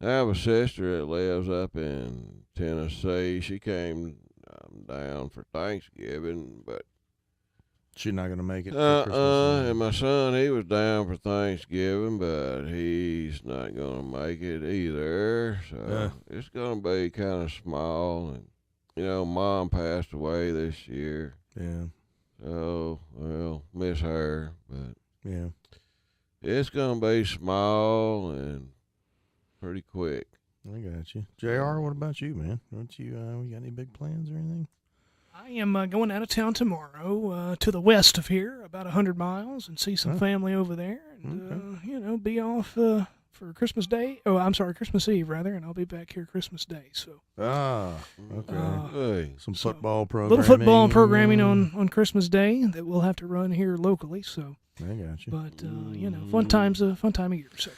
Speaker 1: I have a sister that lives up in Tennessee. She came down for Thanksgiving, but
Speaker 2: she's not going to make it for Christmas.
Speaker 1: And my son, he was down for Thanksgiving, but he's not going to make it either. So it's going to be kind of small. And, you know, Mom passed away this year.
Speaker 2: Yeah.
Speaker 1: So, well, miss her. But
Speaker 2: yeah,
Speaker 1: it's going to be small and pretty quick.
Speaker 2: I got you. JR, what about you, man? Don't you got any big plans or anything?
Speaker 3: I am going out of town tomorrow to the west of here, about 100 miles, and see some family over there, and you know, be off for Christmas Day. Oh, I'm sorry, Christmas Eve rather, and I'll be back here Christmas Day. So
Speaker 2: okay. Some football programming.
Speaker 3: Little football programming on Christmas Day that we'll have to run here locally. So
Speaker 2: I got you.
Speaker 3: But you know, fun time of year. So.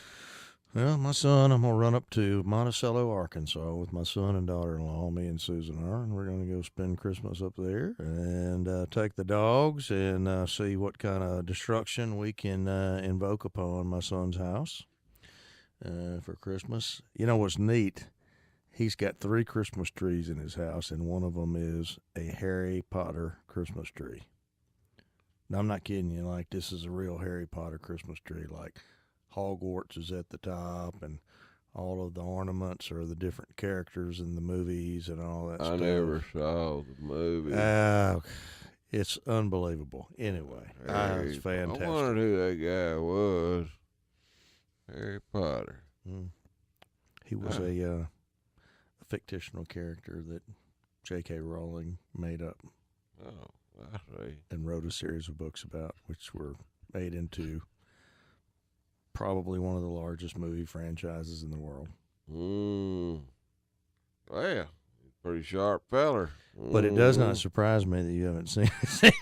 Speaker 2: Well, my son, I'm going to run up to Monticello, Arkansas with my son and daughter-in-law, me and Susan are, and we're going to go spend Christmas up there and take the dogs and see what kind of destruction we can invoke upon my son's house for Christmas. You know what's neat? He's got 3 Christmas trees in his house, and one of them is a Harry Potter Christmas tree. Now, I'm not kidding you. Like, this is a real Harry Potter Christmas tree, like Hogwarts is at the top, and all of the ornaments are the different characters in the movies and all that stuff.
Speaker 1: I never saw the movie.
Speaker 2: It's unbelievable. Anyway, it's fantastic.
Speaker 1: I wondered who that guy was. Harry Potter.
Speaker 2: He was a fictional character that J.K. Rowling made up.
Speaker 1: Oh, I see.
Speaker 2: And wrote a series of books about, which were made into probably one of the largest movie franchises in the world.
Speaker 1: Well, pretty sharp feller.
Speaker 2: But it does not surprise me that you haven't seen it.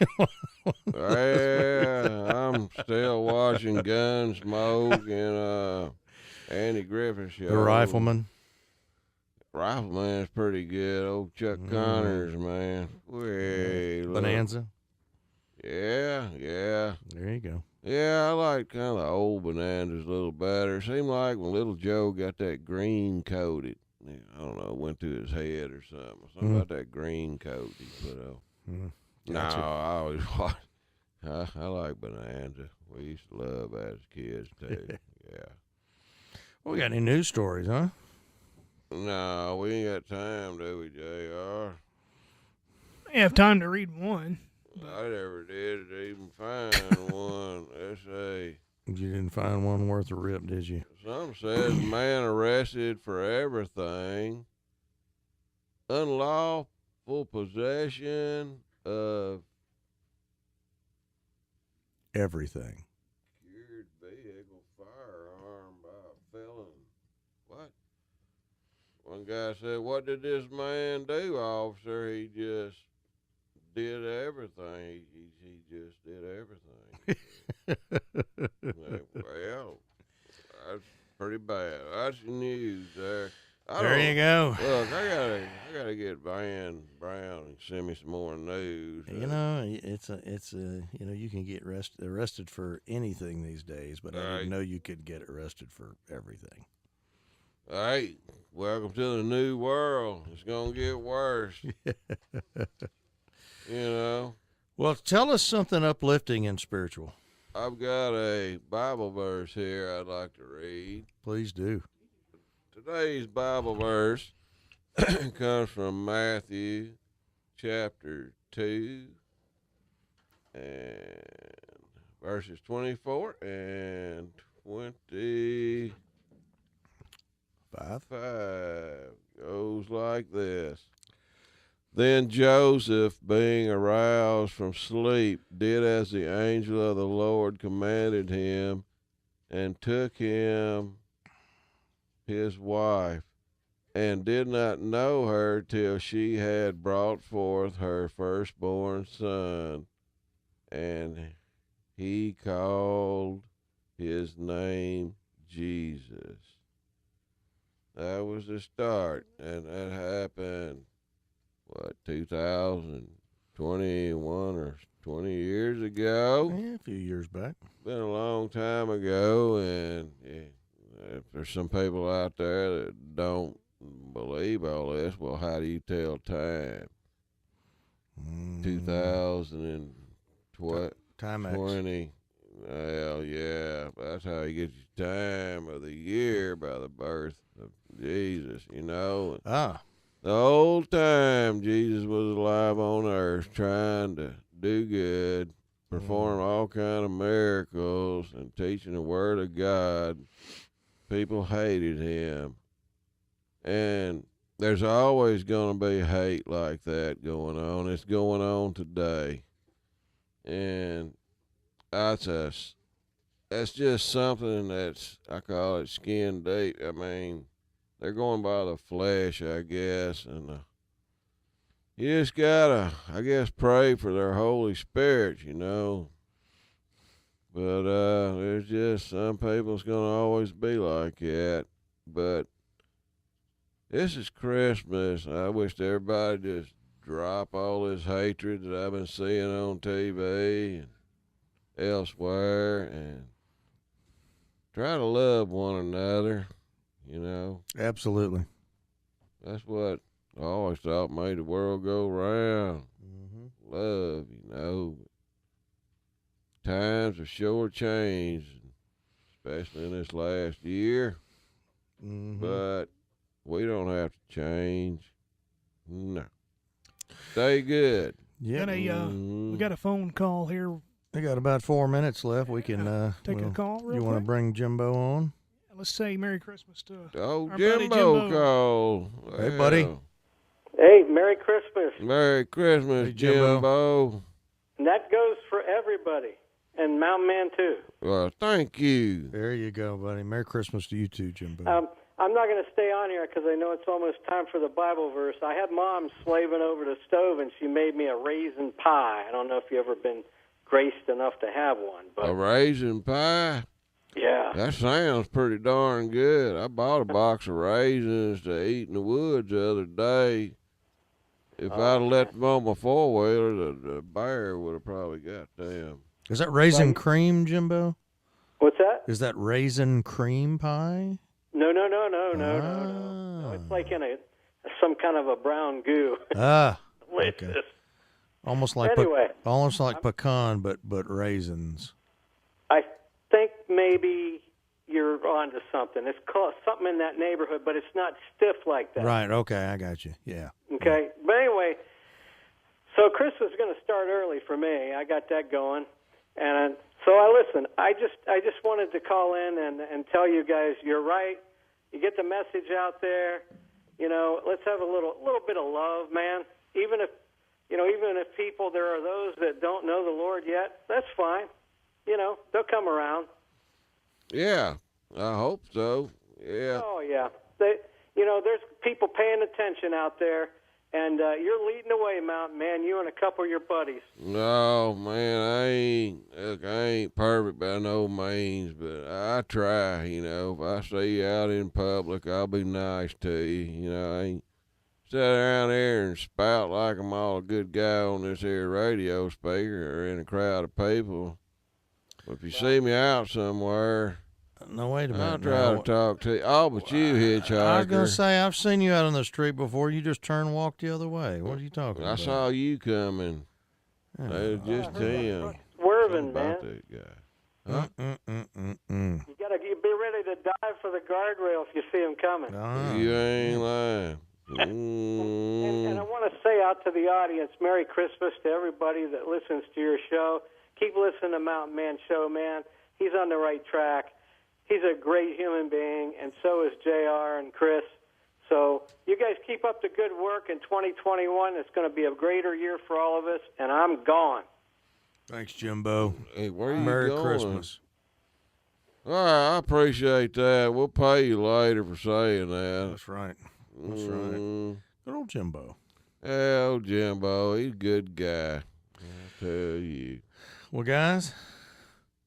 Speaker 1: Yeah, I'm still watching Gunsmoke and Andy Griffith show.
Speaker 2: The Rifleman.
Speaker 1: Rifleman's pretty good. Old Chuck Connors, man.
Speaker 2: Bonanza.
Speaker 1: Yeah.
Speaker 2: There you go.
Speaker 1: Yeah, I like kind of the old Bonanzas a little better. Seemed like when Little Joe got that green coat, I don't know, went to his head or something. Something about that green coat he put on.
Speaker 2: Gotcha.
Speaker 1: No, I always watch. I like Bonanza. We used to love that as kids, too. Yeah.
Speaker 2: Well, we got any news stories, huh?
Speaker 1: No, we ain't got time, do we, JR?
Speaker 3: I have time to read one.
Speaker 1: I never did even find one. Let's see.
Speaker 2: You didn't find one worth a rip, did you?
Speaker 1: Some says man arrested for everything. Unlawful possession of
Speaker 2: everything.
Speaker 1: Secured vehicle firearm by a felon. What? One guy said, "What did this man do, officer?" He just did everything. He just did everything. Well, that's pretty bad. That's the news there.
Speaker 2: There you go.
Speaker 1: Look, I gotta get Van Brown and send me some more news.
Speaker 2: You know, it's a you can get arrested for anything these days, but I didn't know you could get arrested for everything.
Speaker 1: Hey, welcome to the new world. It's gonna get worse. You know.
Speaker 2: Well, tell us something uplifting and spiritual.
Speaker 1: I've got a Bible verse here I'd like to read.
Speaker 2: Please do.
Speaker 1: Today's Bible verse comes from Matthew chapter 2 and verses 24 and 25. Goes like this. Then Joseph, being aroused from sleep, did as the angel of the Lord commanded him, and took him his wife, and did not know her till she had brought forth her firstborn son, and he called his name Jesus. That was the start, and that happened 2021 or 20 years ago?
Speaker 2: Yeah, a few years back.
Speaker 1: Been a long time ago, and if there's some people out there that don't believe all this, well, how do you tell time? 2020. Well, yeah, that's how you get your time of the year, by the birth of Jesus, you know. The whole time Jesus was alive on earth trying to do good, perform all kind of miracles, and teaching the word of God, people hated him. And there's always going to be hate like that going on. It's going on today. And that's just something that's, I call it skin deep. I mean, they're going by the flesh, I guess, and you just gotta, I guess, pray for their Holy Spirit, you know. But there's just some people's going to always be like that. But this is Christmas. I wish everybody just drop all this hatred that I've been seeing on TV and elsewhere and try to love one another, you know.
Speaker 2: Absolutely.
Speaker 1: That's what I always thought made the world go round.
Speaker 2: Mm-hmm.
Speaker 1: Love, you know. Times have sure changed, especially in this last year.
Speaker 2: Mm-hmm.
Speaker 1: But we don't have to change. No. Stay good.
Speaker 2: Yeah.
Speaker 3: We got a phone call here.
Speaker 2: We got about 4 minutes left. We can
Speaker 3: take a call real
Speaker 2: You want to
Speaker 3: quick?
Speaker 2: bring Jimbo on?
Speaker 3: Let's say Merry Christmas to
Speaker 1: Oh,
Speaker 3: our buddy
Speaker 1: Jimbo call.
Speaker 2: Hey, buddy.
Speaker 12: Hey, Merry Christmas.
Speaker 1: Merry Christmas,
Speaker 2: Hey, Jimbo.
Speaker 12: And that goes for everybody, and Mountain Man, too.
Speaker 1: Well, thank you.
Speaker 2: There you go, buddy. Merry Christmas to you too, Jimbo.
Speaker 12: I'm not going to stay on here because I know it's almost time for the Bible verse. I had Mom slaving over the stove, and she made me a raisin pie. I don't know if you've ever been graced enough to have one. But
Speaker 1: A raisin pie?
Speaker 12: yeah.
Speaker 1: That sounds pretty darn good. I bought a box of raisins to eat in the woods the other day. If I'd have let them on my four-wheeler, the bear would have probably got them.
Speaker 2: Is that raisin cream, Jimbo?
Speaker 12: What's that?
Speaker 2: Is that raisin cream pie?
Speaker 12: No. It's like in some kind of a brown goo.
Speaker 2: Ah,
Speaker 12: Delicious.
Speaker 2: okay. Almost like
Speaker 12: Anyway.
Speaker 2: almost like pecan, but raisins.
Speaker 12: I think maybe you're onto something. It's called something in that neighborhood, but it's not stiff like that.
Speaker 2: Right. Okay, I got you. Yeah.
Speaker 12: Okay. But anyway, so Christmas is going to start early for me. I got that going, and so listen. I just wanted to call in and tell you guys you're right. You get the message out there. You know, let's have a little bit of love, man. Even if people, there are those that don't know the Lord yet, that's fine. You know, they'll come around.
Speaker 1: Yeah, I hope so. Yeah.
Speaker 12: Oh, yeah. There's people paying attention out there, and you're leading the way, Mountain Man, you and a couple of your buddies.
Speaker 1: No, man, I ain't perfect by no means, but I try, you know. If I see you out in public, I'll be nice to you. You know, I ain't sit around there and spout like I'm all a good guy on this here radio speaker or in a crowd of people. But if you see me out somewhere,
Speaker 2: No, wait a minute.
Speaker 1: I'll try to talk to you. Oh, but you, hitchhiker.
Speaker 2: I was going to say, I've seen you out on the street before. You just turned and walked the other way. What are you talking
Speaker 1: I
Speaker 2: about?
Speaker 1: saw you coming. It was just him.
Speaker 12: Swerving,
Speaker 1: About
Speaker 12: man.
Speaker 1: that guy. Huh?
Speaker 12: You be ready to dive for the guardrail if you see him coming.
Speaker 1: You ain't lying.
Speaker 12: And I want to say out to the audience, Merry Christmas to everybody that listens to your show. Keep listening to Mountain Man Show, man. He's on the right track. He's a great human being, and so is JR and Chris. So you guys keep up the good work in 2021. It's going to be a greater year for all of us, and I'm gone.
Speaker 2: Thanks, Jimbo.
Speaker 1: Hey, where you
Speaker 2: Merry
Speaker 1: going?
Speaker 2: Christmas.
Speaker 1: All right, I appreciate that. We'll pay you later for saying that.
Speaker 2: That's right. That's right. Good old Jimbo.
Speaker 1: Yeah, old Jimbo. He's a good guy. I tell you.
Speaker 2: Well, guys.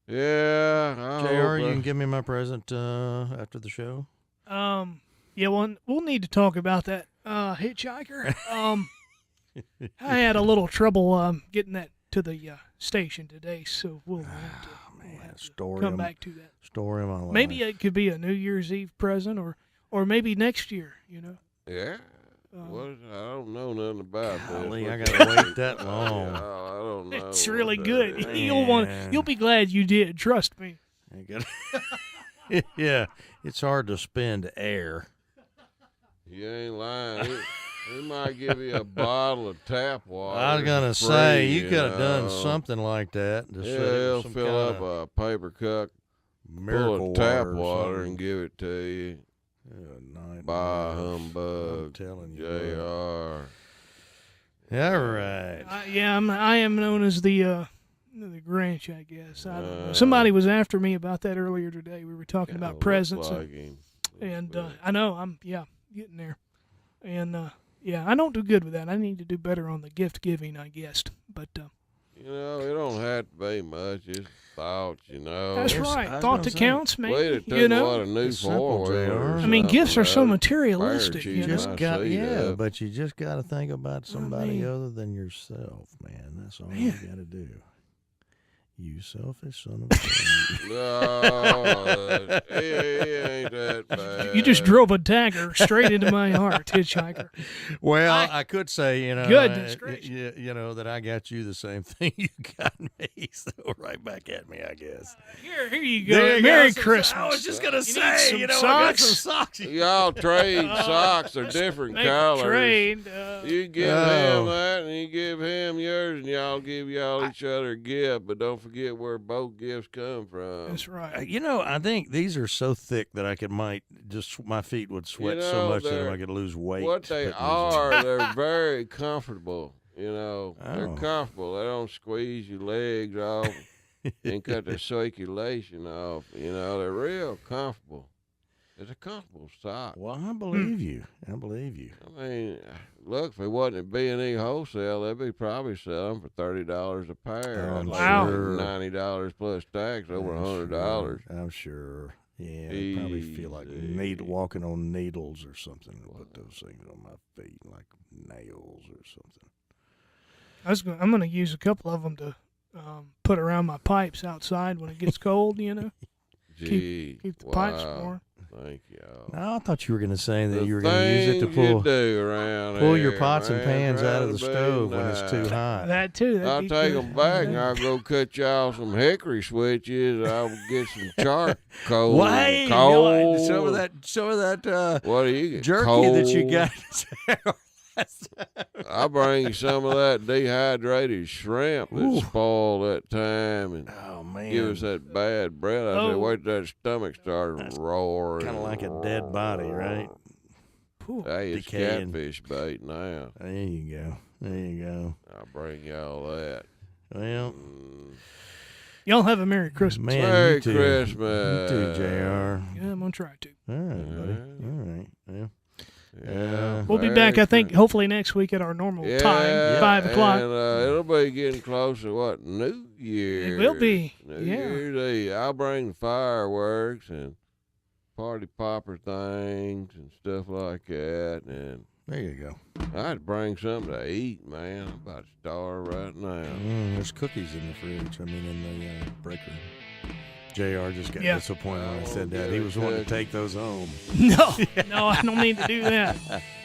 Speaker 1: Yeah.
Speaker 2: JR, you can give me my present after the show.
Speaker 3: Yeah, we'll need to talk about that hitchhiker. I had a little trouble getting that to the station today, so we'll have to come back to that.
Speaker 2: Story of my life.
Speaker 3: Maybe it could be a New Year's Eve present, or maybe next year. You know.
Speaker 1: Yeah. I don't know nothing about
Speaker 2: Golly,
Speaker 1: this.
Speaker 2: I gotta wait that long.
Speaker 1: I don't know.
Speaker 3: It's really
Speaker 1: what
Speaker 3: good.
Speaker 1: that is.
Speaker 3: You'll be glad you did. Trust me.
Speaker 2: Yeah, it's hard to spend air.
Speaker 1: You ain't lying. He might give you a bottle of tap water.
Speaker 2: I was gonna
Speaker 1: for
Speaker 2: say
Speaker 1: free,
Speaker 2: you could have done
Speaker 1: know.
Speaker 2: something like that. To
Speaker 1: Yeah,
Speaker 2: save
Speaker 1: he'll
Speaker 2: some
Speaker 1: fill up
Speaker 2: kinda
Speaker 1: a paper cup full
Speaker 2: miracle
Speaker 1: of tap
Speaker 2: water or
Speaker 1: water
Speaker 2: something.
Speaker 1: and give it to you.
Speaker 2: Nightmare.
Speaker 1: By humbug.
Speaker 2: I'm telling you.
Speaker 1: JR.
Speaker 2: All right.
Speaker 3: I am known as the Grinch, I guess. I don't know. Somebody was after me about that earlier today. We were talking about presents,
Speaker 1: like him.
Speaker 3: and I know I'm getting there, and I don't do good with that. I need to do better on the gift giving, I guess. But
Speaker 1: You know, it don't have to be much. Just thoughts, you know.
Speaker 3: That's right. Thought that counts, man.
Speaker 1: We'd have took
Speaker 3: You know?
Speaker 1: what a new four-wheeler.
Speaker 3: I mean, gifts are so materialistic.
Speaker 2: You just got, but you just got to think about somebody other than yourself, man. That's all you got to do. You selfish son of a bitch.
Speaker 1: No, he ain't that bad.
Speaker 3: You just drove a dagger straight into my heart, hitchhiker.
Speaker 2: Well, I could say,
Speaker 3: goodness
Speaker 2: you know that I got you the same thing you got me. So right back at me, I guess.
Speaker 3: Here you go.
Speaker 2: There you
Speaker 3: Merry
Speaker 2: go.
Speaker 3: Christmas.
Speaker 2: I was just gonna say,
Speaker 3: some
Speaker 2: I got
Speaker 3: socks?
Speaker 2: some socks.
Speaker 1: Y'all trade socks. They're different
Speaker 3: Make a
Speaker 1: colors.
Speaker 3: trade.
Speaker 1: You give him that, and you give him yours, and y'all give each other a gift. But don't forget where both gifts come from.
Speaker 3: That's right.
Speaker 2: I think these are so thick that my feet would sweat so much that I could lose weight.
Speaker 1: What they are, they're very comfortable. They're comfortable. They don't squeeze your legs off and cut the circulation off. They're real comfortable. It's a comfortable sock.
Speaker 2: Well, I believe you. I
Speaker 1: mean, look, if it wasn't at B&E Wholesale, they'd be probably selling for $30 a pair.
Speaker 3: Wow.
Speaker 1: $90 plus tax, over $100.
Speaker 2: I'm sure. Yeah, I probably feel like walking on needles or something. Put those things on my feet like nails or something.
Speaker 3: I'm going to use a couple of them to put around my pipes outside when it gets cold.
Speaker 1: Gee,
Speaker 3: keep the pipes warm.
Speaker 1: Thank y'all.
Speaker 2: No, I thought you were going to say that you were going to use it to pull your pots and pans out of the stove when it's too hot.
Speaker 3: That too.
Speaker 1: I'll take them back and I'll go cut y'all some hickory switches. I'll get some charcoal.
Speaker 2: Why?
Speaker 1: Coal.
Speaker 2: Some of that
Speaker 1: what do you get?
Speaker 2: Jerky
Speaker 1: coal.
Speaker 2: that you got.
Speaker 1: I'll bring you some of that dehydrated shrimp that spoiled that time and give us that bad breath. I said, wait till that stomach starts roaring.
Speaker 2: Kind of like a dead body, right?
Speaker 1: Hey, it's
Speaker 2: Decaying.
Speaker 1: catfish bait now.
Speaker 2: There you go.
Speaker 1: I'll bring y'all that.
Speaker 2: Well,
Speaker 3: y'all have a Merry Christmas.
Speaker 2: Man,
Speaker 1: Merry Christmas.
Speaker 2: You too, JR.
Speaker 3: Yeah, I'm going to try to.
Speaker 2: All right, buddy. All right. Yeah.
Speaker 3: We'll be back, I think, hopefully next week at our normal time, 5 o'clock.
Speaker 1: And it'll be getting close to what? New Year.
Speaker 3: It will be.
Speaker 1: New Year's Eve. I'll bring the fireworks and party popper things and stuff like that. And
Speaker 2: there you go.
Speaker 1: I'd bring something to eat, man. I'm about to starve right now.
Speaker 2: There's cookies in the fridge. In the breaker. JR just got disappointed when I said that. He was wanting to take those home.
Speaker 3: No, I don't need to do that.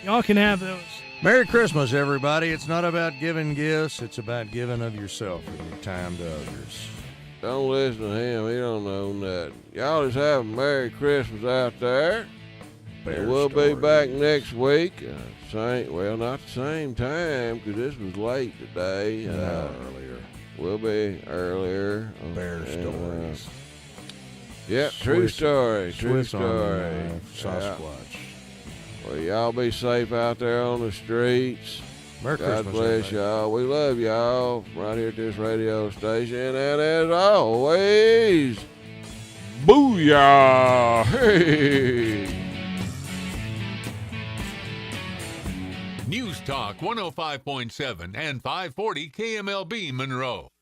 Speaker 3: Y'all can have those.
Speaker 2: Merry Christmas, everybody. It's not about giving gifts. It's about giving of yourself and your time to others.
Speaker 1: Don't listen to him. He don't know nothing. Y'all just have a Merry Christmas out there. And we'll be back next week. Not the same time because this was late today.
Speaker 2: Earlier.
Speaker 1: We'll be earlier.
Speaker 2: Bear stories.
Speaker 1: Yep, true story.
Speaker 2: Sasquatch.
Speaker 1: Well, y'all be safe out there on the streets.
Speaker 2: Merry
Speaker 1: God
Speaker 2: Christmas,
Speaker 1: bless
Speaker 2: everybody.
Speaker 1: y'all. We love y'all right here at this radio station. And as always, booyah! Hey!
Speaker 13: News Talk 105.7 and 540 KMLB Monroe.